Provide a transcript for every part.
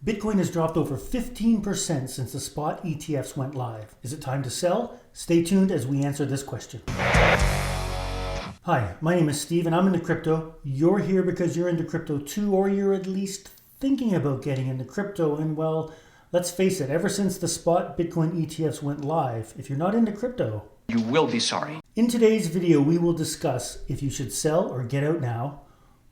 Bitcoin has dropped over 15% since the spot ETFs went live. Is it time to sell? Stay tuned as we answer this question. Hi, my name is Steve and I'm into crypto. You're here because you're into crypto too, or you're at least thinking about getting into crypto. And well, let's face it, ever since the spot Bitcoin ETFs went live, if you're not into crypto, you will be sorry. In today's video, we will discuss if you should sell or get out now,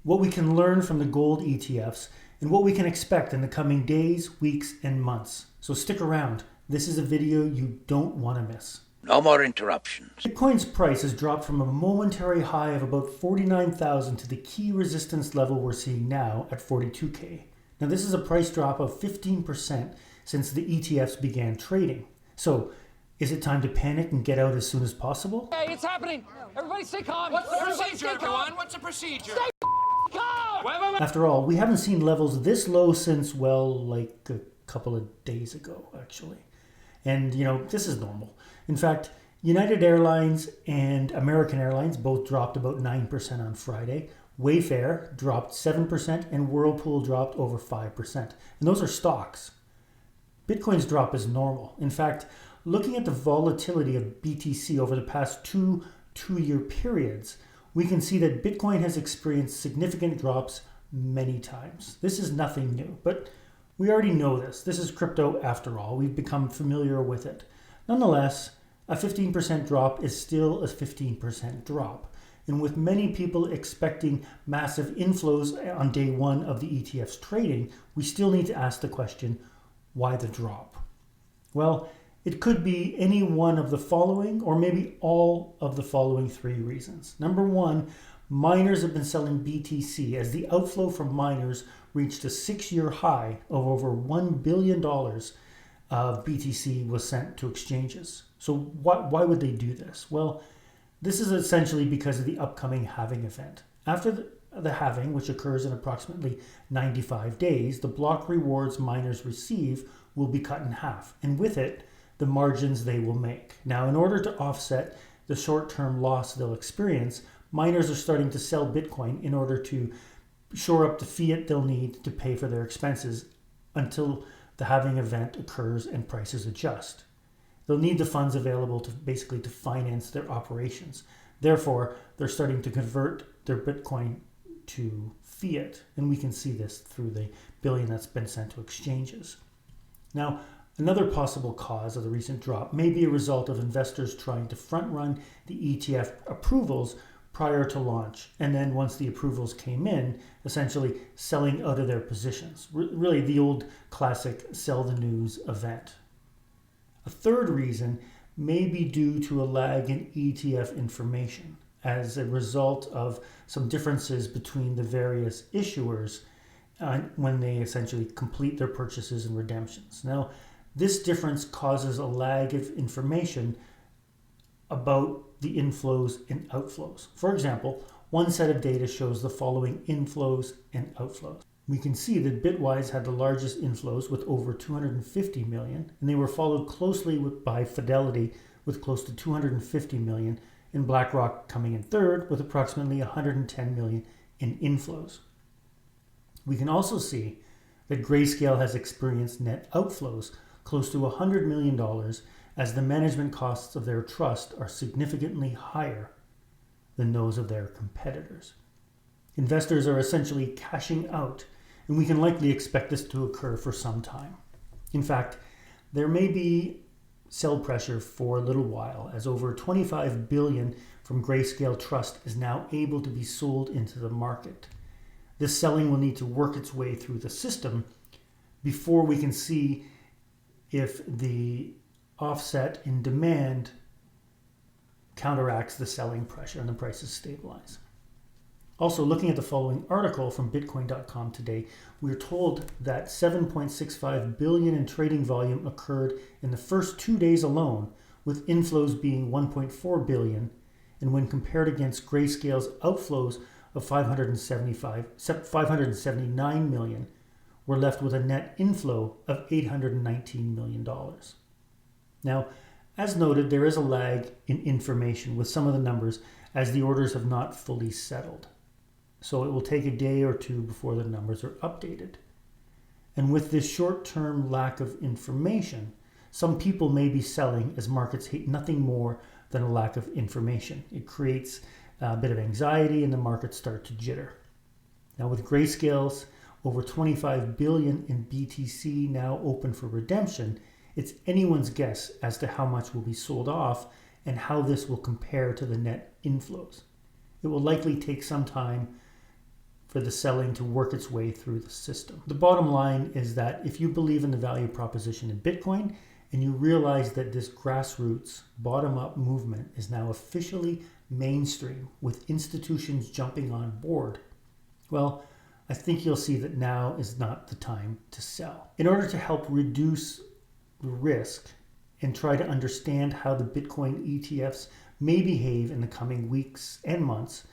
what we can learn from the gold ETFs, and what we can expect in the coming days, weeks, and months. So stick around. This is a video you don't want to miss. No more interruptions. Bitcoin's price has dropped from a momentary high of about 49,000 to the key resistance level we're seeing now at 42K. Now this is a price drop of 15% since the ETFs began trading. So is it time to panic and get out as soon as possible? Hey, it's happening. Everybody stay calm. What's the procedure, everyone? What's the procedure? Stay calm. Wait. After all, we haven't seen levels this low since, well, like a couple of days ago, actually. And, this is normal. In fact, United Airlines and American Airlines both dropped about 9% on Friday. Wayfair dropped 7% and Whirlpool dropped over 5%. And those are stocks. Bitcoin's drop is normal. In fact, looking at the volatility of BTC over the past two-year periods, we can see that Bitcoin has experienced significant drops many times. This is nothing new, but we already know this. This is crypto after all. We've become familiar with it. Nonetheless, a 15% drop is still a 15% drop. And with many people expecting massive inflows on day one of the ETFs trading, we still need to ask the question, why the drop? Well, it could be any one of the following, or maybe all of the following three reasons. Number one, miners have been selling BTC as the outflow from miners reached a 6-year high of over $1 billion of BTC was sent to exchanges. So why would they do this? Well, this is essentially because of the upcoming halving event. After the halving, which occurs in approximately 95 days, the block rewards miners receive will be cut in half. And with it, the margins they will make. Now, in order to offset the short-term loss they'll experience, miners are starting to sell Bitcoin in order to shore up the fiat they'll need to pay for their expenses until the halving event occurs and prices adjust. They'll need the funds available to finance their operations. Therefore, they're starting to convert their Bitcoin to fiat, and we can see this through the billion that's been sent to exchanges. Now, another possible cause of the recent drop may be a result of investors trying to front-run the ETF approvals prior to launch, and then once the approvals came in, essentially selling out of their positions. Really the old classic sell the news event. A third reason may be due to a lag in ETF information as a result of some differences between the various issuers when they essentially complete their purchases and redemptions. Now, this difference causes a lag of information about the inflows and outflows. For example, one set of data shows the following inflows and outflows. We can see that Bitwise had the largest inflows with over 250 million, and they were followed closely by Fidelity with close to 250 million, and BlackRock coming in third with approximately 110 million in inflows. We can also see that Grayscale has experienced net outflows close to $100 million as the management costs of their trust are significantly higher than those of their competitors. Investors are essentially cashing out, and we can likely expect this to occur for some time. In fact, there may be sell pressure for a little while, as over 25 billion from Grayscale Trust is now able to be sold into the market. This selling will need to work its way through the system before we can see if the offset in demand counteracts the selling pressure and the prices stabilize. Also, looking at the following article from Bitcoin.com today, we are told that 7.65 billion in trading volume occurred in the first 2 days alone, with inflows being 1.4 billion, and when compared against Grayscale's outflows of 579 million, we're left with a net inflow of $819 million. Now, as noted, there is a lag in information with some of the numbers as the orders have not fully settled. So it will take a day or two before the numbers are updated. And with this short-term lack of information, some people may be selling as markets hate nothing more than a lack of information. It creates a bit of anxiety and the markets start to jitter. Now with grayscale's over 25 billion in BTC now open for redemption, it's anyone's guess as to how much will be sold off and how this will compare to the net inflows. It will likely take some time for the selling to work its way through the system. The bottom line is that if you believe in the value proposition in Bitcoin and you realize that this grassroots bottom-up movement is now officially mainstream with institutions jumping on board, well, I think you'll see that now is not the time to sell. In order to help reduce the risk and try to understand how the Bitcoin ETFs may behave in the coming weeks and months,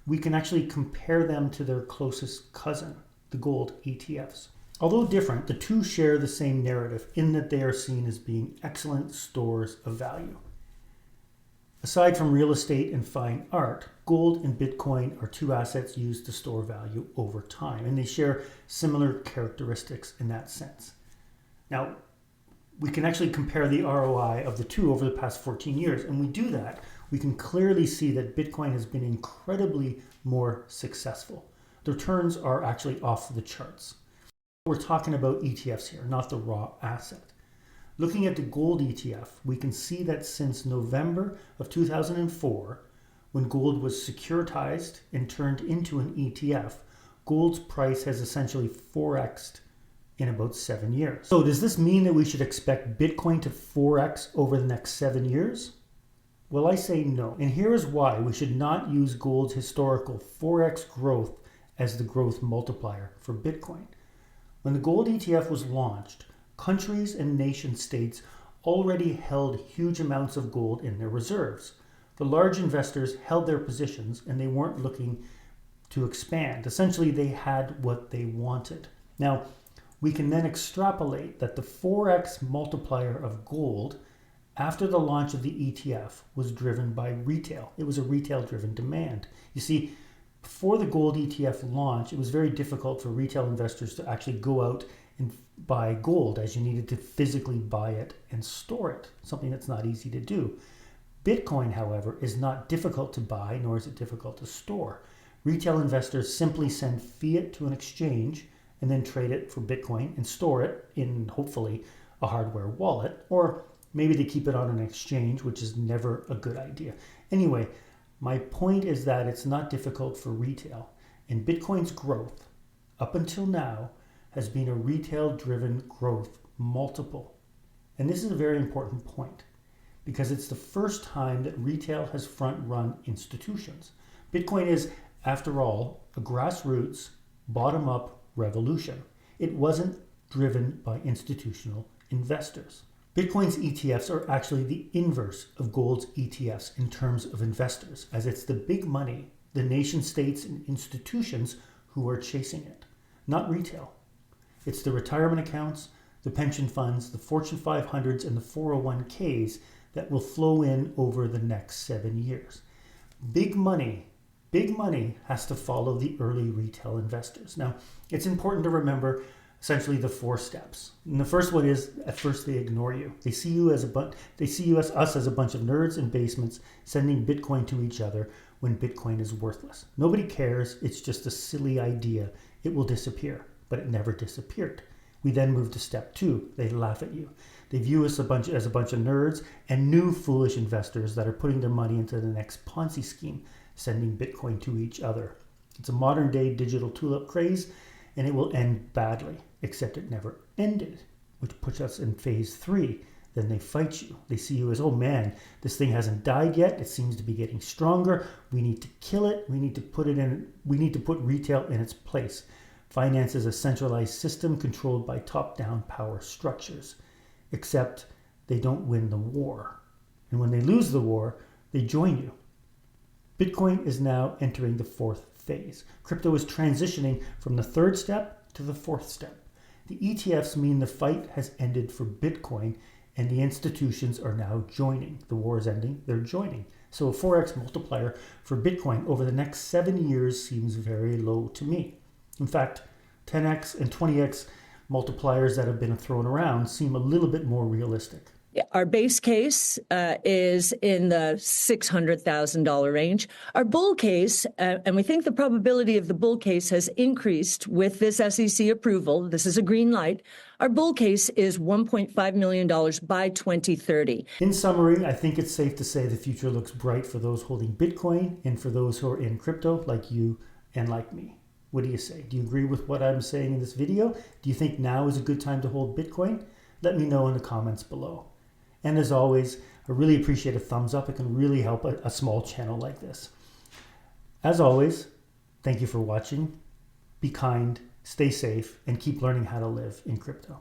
we can actually compare them to their closest cousin, the gold ETFs. Although different, the two share the same narrative in that they are seen as being excellent stores of value. Aside from real estate and fine art, gold and Bitcoin are two assets used to store value over time, and they share similar characteristics in that sense. Now, we can actually compare the ROI of the two over the past 14 years, and we do that. We can clearly see that Bitcoin has been incredibly more successful. The returns are actually off the charts. We're talking about ETFs here, not the raw asset. Looking at the gold ETF, we can see that since November of 2004, when gold was securitized and turned into an ETF, gold's price has essentially 4x'd in about 7 years. So does this mean that we should expect Bitcoin to 4x over the next 7 years? Well, I say no. And here is why we should not use gold's historical 4x growth as the growth multiplier for Bitcoin. When the gold ETF was launched, countries and nation states already held huge amounts of gold in their reserves. The large investors held their positions and they weren't looking to expand. Essentially, they had what they wanted. Now, we can then extrapolate that the 4x multiplier of gold after the launch of the ETF was driven by retail. It was a retail-driven demand. You see, before the gold ETF launch, it was very difficult for retail investors to actually go out and buy gold, as you needed to physically buy it and store it, something that's not easy to do. Bitcoin, however, is not difficult to buy, nor is it difficult to store. Retail investors simply send fiat to an exchange and then trade it for Bitcoin and store it in, hopefully, a hardware wallet, or maybe they keep it on an exchange, which is never a good idea. Anyway, my point is that it's not difficult for retail, and Bitcoin's growth, up until now, has been a retail-driven growth multiple. And this is a very important point, because it's the first time that retail has front-run institutions. Bitcoin is, after all, a grassroots, bottom-up revolution. It wasn't driven by institutional investors. Bitcoin's ETFs are actually the inverse of gold's ETFs in terms of investors, as it's the big money, the nation states and institutions who are chasing it, not retail. It's the retirement accounts, the pension funds, the Fortune 500s, and the 401ks that will flow in over the next 7 years. Big money has to follow the early retail investors. Now, it's important to remember essentially the 4 steps. And the first one is, at first they ignore you. They see you as us as a bunch of nerds in basements sending Bitcoin to each other when Bitcoin is worthless. Nobody cares. It's just a silly idea. It will disappear, but it never disappeared. We then move to step 2. They laugh at you. They view us as a bunch of nerds and new foolish investors that are putting their money into the next Ponzi scheme, sending Bitcoin to each other. It's a modern day digital tulip craze, and it will end badly, except it never ended, which puts us in phase 3. Then they fight you. They see you as, oh man, this thing hasn't died yet. It seems to be getting stronger. We need to kill it. We need to put retail in its place. Finance is a centralized system controlled by top-down power structures, except they don't win the war. And when they lose the war, they join you. Bitcoin is now entering the 4th phase. Crypto is transitioning from the 3rd step to the 4th step. The ETFs mean the fight has ended for Bitcoin and the institutions are now joining. The war is ending, they're joining. So a 4x multiplier for Bitcoin over the next 7 years seems very low to me. In fact, 10x and 20x multipliers that have been thrown around seem a little bit more realistic. Our base case is in the $600,000 range. Our bull case, and we think the probability of the bull case has increased with this SEC approval. This is a green light. Our bull case is $1.5 million by 2030. In summary, I think it's safe to say the future looks bright for those holding Bitcoin and for those who are in crypto like you and like me. What do you say? Do you agree with what I'm saying in this video? Do you think now is a good time to hold Bitcoin? Let me know in the comments below. And as always, I really appreciate a thumbs up. It can really help a small channel like this. As always, thank you for watching. Be kind, stay safe, and keep learning how to live in crypto.